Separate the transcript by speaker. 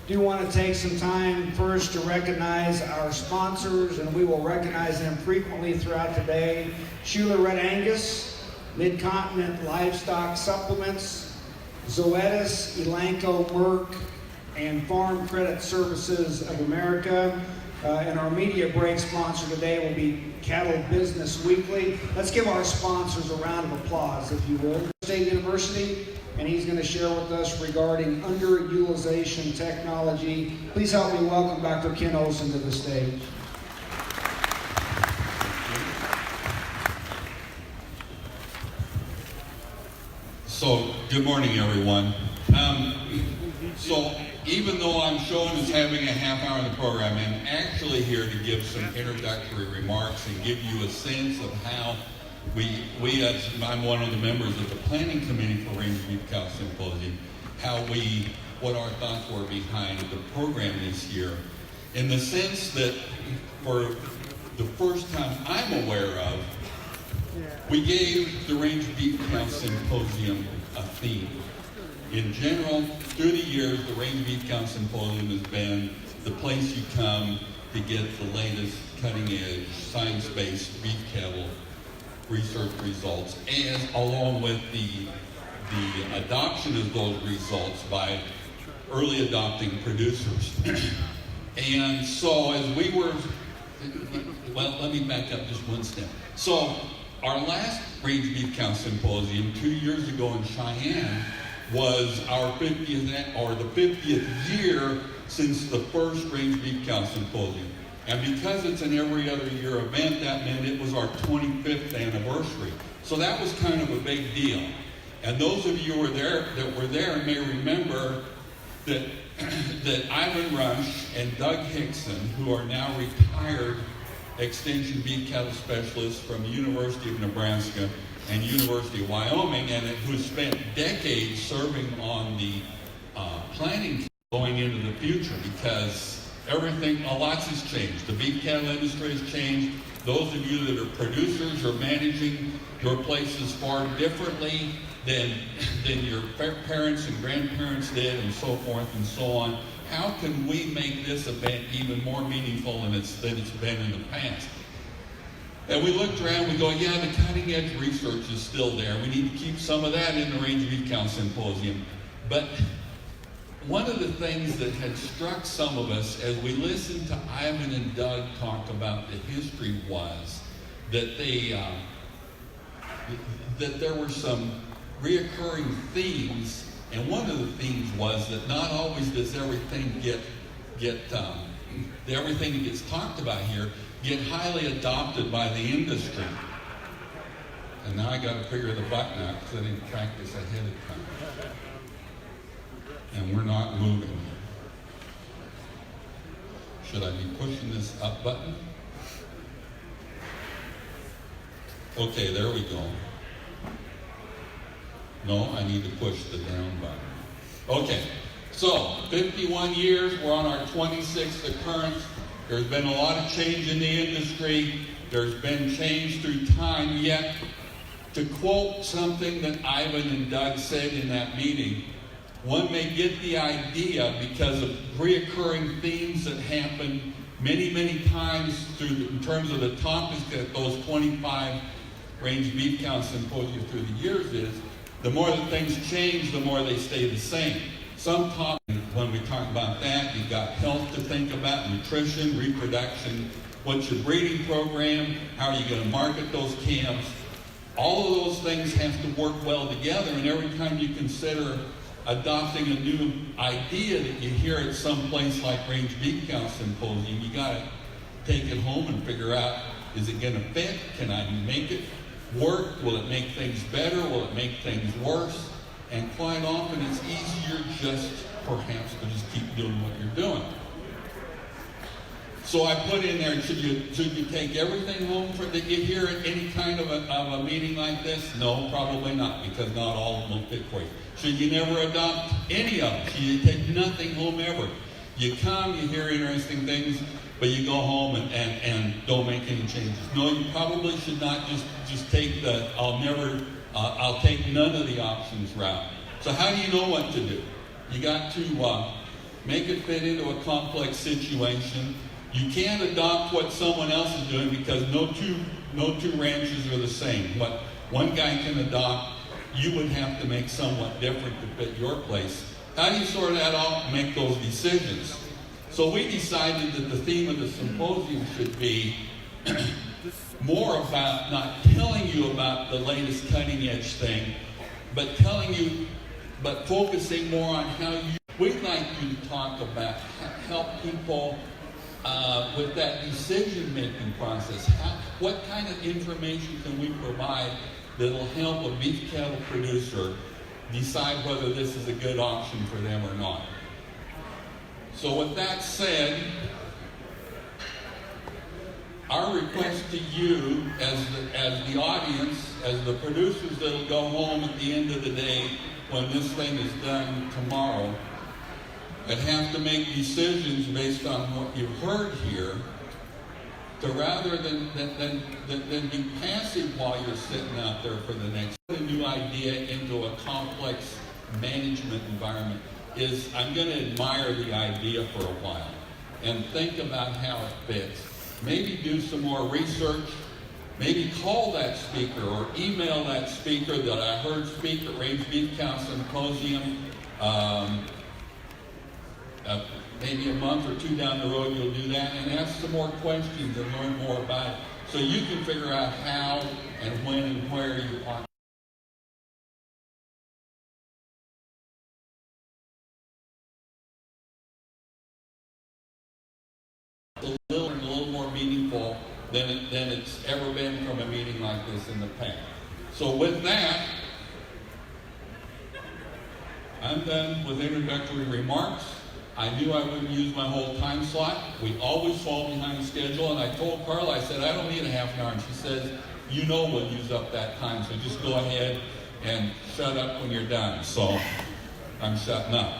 Speaker 1: Do want to take some time first to recognize our sponsors, and we will recognize them frequently throughout the day. Schuler Red Angus, Mid-Continent Livestock Supplements, Zoetis, Elanco, Merck, and Farm Credit Services of America. And our media break sponsor today will be Cattle Business Weekly. Let's give our sponsors a round of applause, if you will. State University, and he's going to share with us regarding underutilization technology. Please help me welcome Dr. Ken Olson to the stage.
Speaker 2: So, good morning, everyone. So, even though I'm shown as having a half hour in the program, I'm actually here to give some introductory remarks and give you a sense of how I'm one of the members of the planning committee for Range Beef Cow Symposium, what our thoughts were behind the program this year, in the sense that for the first time I'm aware of, we gave the Range Beef Cow Symposium a theme. In general, through the years, the Range Beef Cow Symposium has been the place you come to get the latest cutting-edge, science-based beef cattle research results, and along with the adoption of those results by early adopting producers. And so as we were, well, let me back up just one step. So our last Range Beef Cow Symposium 2 years ago in Cheyenne was our 50th year since the first Range Beef Cow Symposium. And because it's an every other year event, that meant it was our 25th anniversary. So that was kind of a big deal. And those of you who were there may remember that that Ivan Rush and Doug Hickson, who are now retired extension beef cattle specialists from the University of Nebraska and University of Wyoming, and who spent decades serving on the planning going into the future, because lots has changed. The beef cattle industry has changed. Those of you that are producers are managing your places far differently than your parents and grandparents did, and so forth and so on. How can we make this event even more meaningful than it's been in the past? And we looked around, we go, yeah, the cutting edge research is still there. We need to keep some of that in the Range Beef Cow Symposium. But one of the things that had struck some of us as we listened to Ivan and Doug talk about the history was that that there were some reoccurring themes, and one of the themes was that not always does everything everything that gets talked about here get highly adopted by the industry. And now I got to figure the button out because I didn't practice ahead of time. And we're not moving. Should I be pushing this up button? Okay, there we go. No, I need to push the down button. Okay, so 51 years, we're on our 26th occurrence. There's been a lot of change in the industry. There's been change through time, yet to quote something that Ivan and Doug said in that meeting, one may get the idea because of reoccurring themes that happen many, many times in terms of the topics that those 25 Range Beef Cow Symposium through the years is, the more that things change, the more they stay the same. Some topics, when we talk about that, you've got health to think about, nutrition, reproduction, what's your breeding program, how are you going to market those calves. All of those things have to work well together, and every time you consider adopting a new idea that you hear at some place like Range Beef Cow Symposium, you got to take it home and figure out, is it going to fit? Can I make it work? Will it make things better? Will it make things worse? And quite often it's easier just perhaps to just keep doing what you're doing. So I put in there, should you take everything home that you hear at any kind of a meeting like this? No, probably not, because not all of them will fit for you. Should you never adopt any of them? Should you take nothing home ever? You come, you hear interesting things, but you go home and don't make any changes. No, you probably should not just take the I'll take none of the options route. So how do you know what to do? You got to Make it fit into a complex situation. You can't adopt what someone else is doing because no two ranches are the same. What one guy can adopt, you would have to make somewhat different to fit your place. How do you sort that out and make those decisions? So we decided that the theme of the symposium should be more about not telling you about the latest cutting edge thing, but focusing more on how we'd like you to talk about, help people with that decision-making process. What kind of information can we provide that'll help a beef cattle producer decide whether this is a good option for them or not? So with that said, our request to you as the audience, as the producers that'll go home at the end of the day when this thing is done tomorrow, and have to make decisions based on what you've heard here, to rather than be passive while you're sitting out there for the next, put a new idea into a complex management environment is, I'm going to admire the idea for a while and think about how it fits. Maybe do some more research. Maybe call that speaker or email that speaker that I heard speak at Range Beef Cow Symposium. Maybe a month or two down the road you'll do that and ask some more questions and learn more about it so you can figure out how and when and where you are. A little more meaningful than it's ever been from a meeting like this in the past. So with that, I'm done with introductory remarks. I knew I wouldn't use my whole time slot. We always fall behind schedule, and I told Carla, I said, I don't need a half an hour. And she says, you know we'll use up that time, so just go ahead and shut up when you're done. So I'm shutting up.